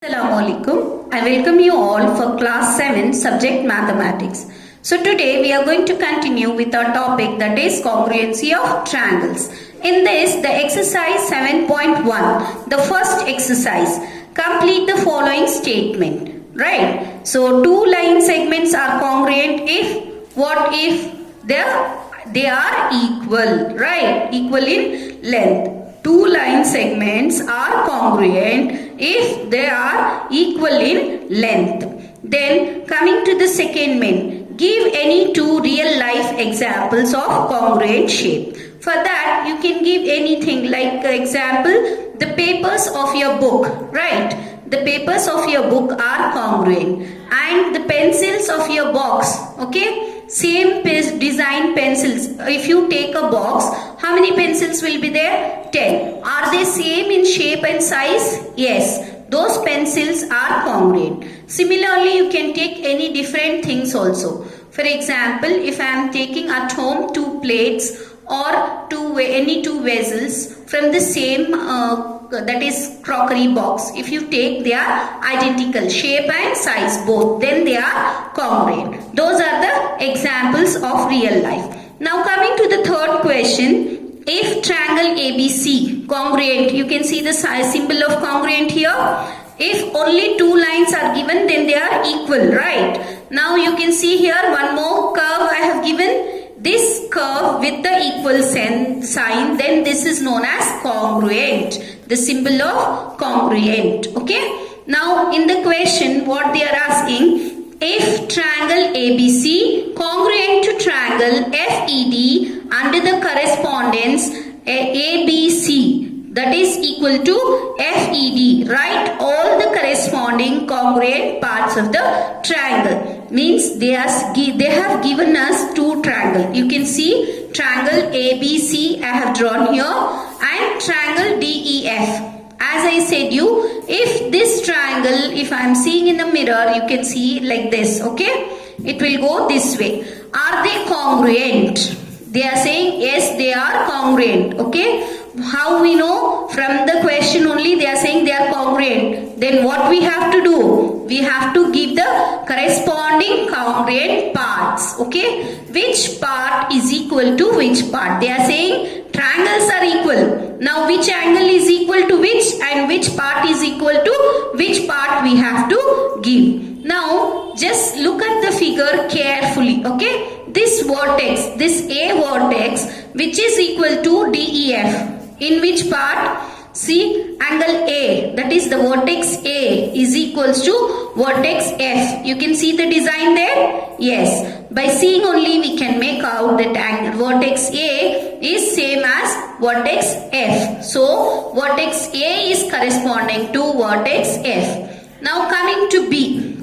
Assalamualaikum. I welcome you all for class 7 subject mathematics. So today we are going to continue with our topic, that is congruency of triangles. In this, the exercise 7.1, the first exercise, complete the following statement, right? So two line segments are congruent if they are equal, right? Equal in length. Two line segments are congruent if they are equal in length. Then coming to the second main, give any two real life examples of congruent shape. For that you can give anything, like example, the papers of your book, right? The papers of your book are congruent, and the pencils of your box, okay? Same design pencils. If you take a box, how many pencils will be there? 10. Are they same in shape and size? Yes. Those pencils are congruent. Similarly, you can take any different things also. For example, if I am taking at home two plates or any two vessels from the same that is crockery box. If you take, they are identical shape and size both, then they are congruent. Those are the examples of real life. Now coming to the third question, if triangle ABC congruent, you can see the symbol of congruent here. If only two lines are given, then they are equal, right? Now you can see here one more curve I have given. This curve with the equal sign, then this is known as congruent. The symbol of congruent, okay? Now in the question, what they are asking, if triangle ABC congruent to triangle FED under the correspondence ABC, that is equal to FED, write all the corresponding congruent parts of the triangle. Means they have given us two triangles. You can see triangle ABC I have drawn here, and triangle DEF. As I said you, if this triangle, if I am seeing in the mirror, you can see like this, okay? It will go this way. Are they congruent? They are saying yes, they are congruent, okay? How we know? From the question only they are saying they are congruent. Then what we have to do? We have to give the corresponding congruent parts, okay? Which part is equal to which part? They are saying triangles are equal. Now which angle is equal to which, and which part is equal to which part we have to give. Now just look at the figure carefully, okay? This vortex, this A vortex, which is equal to DEF. In which part? See, angle A, that is the vertex A is equals to vertex F. You can see the design there? Yes. By seeing only we can make out that angle vertex A is same as vertex F. So, vertex A is corresponding to vertex F. Now coming to B.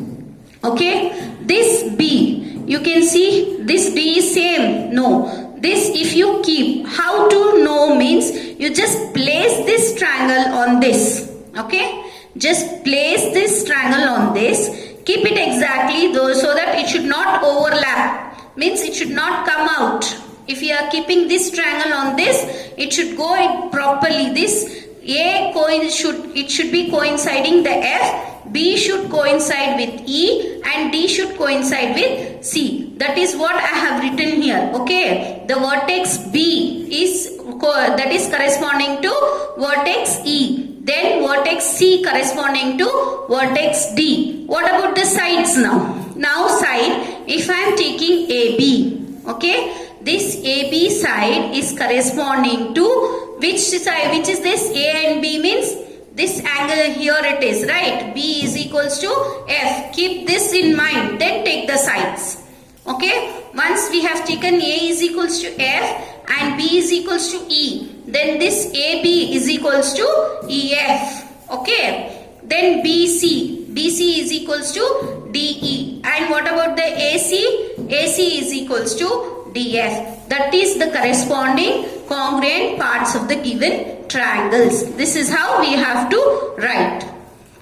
Okay, this B, you can see this D is same. No. This if you keep, how to know means you just place this triangle on this, okay? Just place this triangle on this, keep it exactly though, so that it should not overlap, means it should not come out. If you are keeping this triangle on this, it should go properly. This A should be coinciding the F, B should coincide with E, and D should coincide with C. That is what I have written here, okay? The vertex B is corresponding to vertex E. Then vertex C corresponding to vertex D. What about the sides now? Now side, if I am taking AB, okay? This AB side is corresponding to which side? Which is this? A and B means this angle here it is, right? B is equals to F. Keep this in mind. Then take the sides. Okay. Once we have taken A is equals to F and B is equals to E, then this AB is equals to EF. Okay. Then BC. BC is equals to DE. And what about the AC? AC is equals to DF. That is the corresponding congruent parts of the given triangles. This is how we have to write.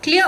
Clear?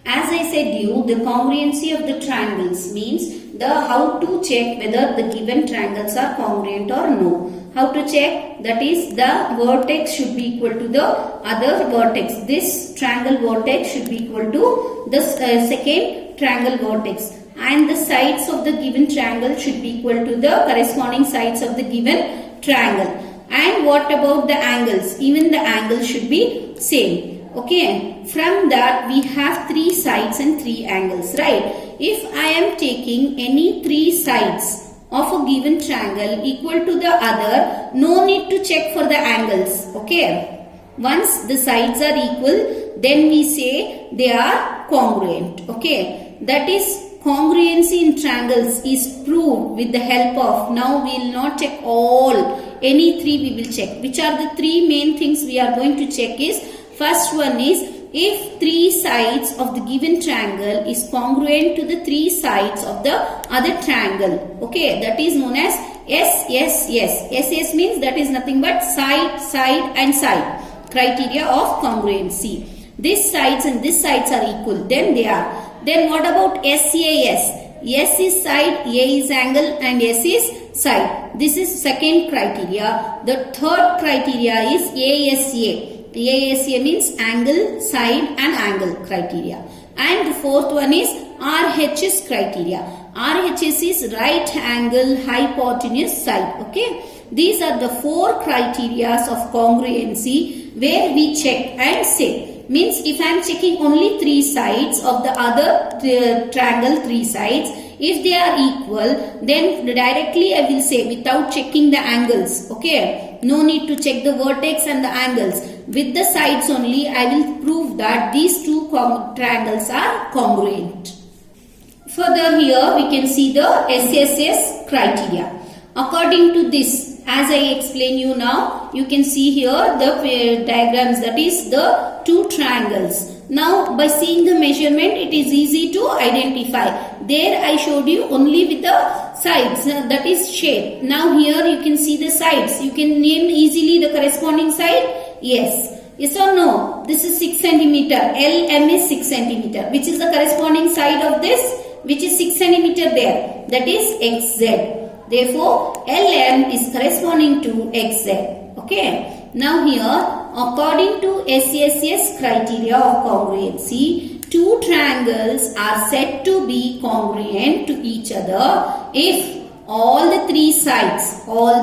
As I said you, the congruency of the triangles means the how to check whether the given triangles are congruent or no. How to check? That is, the vertex should be equal to the other vertex. This triangle vertex should be equal to the second triangle vertex. And the sides of the given triangle should be equal to the corresponding sides of the given triangle. And what about the angles? Even the angles should be same. Okay. From that we have 3 sides and 3 angles, right? If I am taking any 3 sides of a given triangle equal to the other, no need to check for the angles. Okay. Once the sides are equal, then we say they are congruent. Okay. That is, congruency in triangles is proved with the help of, now we will not check all, any 3 we will check. Which are the 3 main things we are going to check is, first one is, if 3 sides of the given triangle is congruent to the 3 sides of the other triangle. Okay, that is known as SSS. SS means that is nothing but side, side and side. Criteria of congruency. These sides and these sides are equal. Then they are. Then what about SAS? S is side, A is angle and S is side. This is second criteria. The third criteria is ASA. ASA means angle, side and angle criteria. And the fourth one is RHS criteria. RHS is right angle hypotenuse side. Okay. These are the 4 criteria of congruency where we check and say. Means if I am checking only 3 sides of the other triangle 3 sides, if they are equal, then directly I will say without checking the angles. Okay. No need to check the vertex and the angles. With the sides only, I will prove that these 2 triangles are congruent. Further here, we can see the SSS criteria. According to this, as I explain you now, you can see here the diagrams, that is the 2 triangles. Now, by seeing the measurement, it is easy to identify. There I showed you only with the sides, that is shape. Now here you can see the sides. You can name easily the corresponding side. Yes. Yes or no? This is 6 cm. LM is 6 cm. Which is the corresponding side of this? Which is 6 cm there. That is XZ. Therefore, LM is corresponding to XZ. Okay. Now here, according to SSS criteria of congruency, 2 triangles are said to be congruent to each other if all the 3 sides of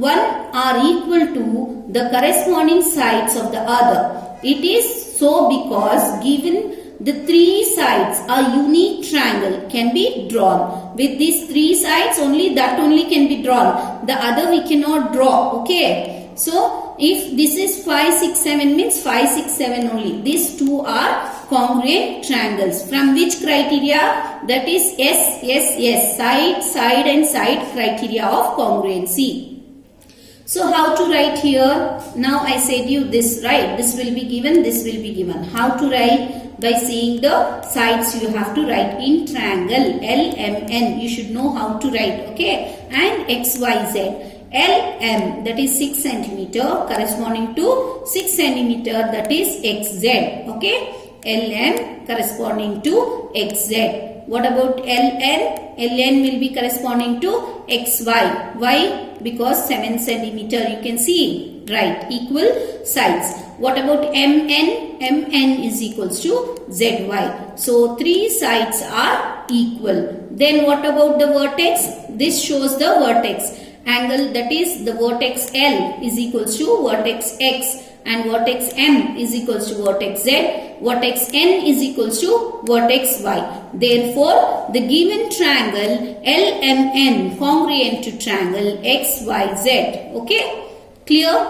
one are equal to the corresponding sides of the other. It is so because given the 3 sides, a unique triangle can be drawn. With these 3 sides only, that only can be drawn. The other we cannot draw. Okay. So, if this is 5, 6, 7 means 5, 6, 7 only. These 2 are congruent triangles. From which criteria? That is SSS. Side, side and side criteria of congruency. So, how to write here? Now, I said you this, right? This will be given, this will be given. How to write? By seeing the sides, you have to write in triangle LMN. You should know how to write. Okay. And XYZ. LM, that is 6 cm, corresponding to 6 cm, that is XZ. Okay. LM corresponding to XZ. What about LN? LN will be corresponding to XY. Why? Because 7 cm, you can see, right, equal sides. What about MN? MN is equals to ZY. So, 3 sides are equal. Then what about the vertex? This shows the vertex. Angle, that is the vertex L is equals to vertex X and vertex M is equals to vertex Z. Vertex N is equals to vertex Y. Therefore, the given triangle LMN congruent to triangle XYZ. Okay? Clear?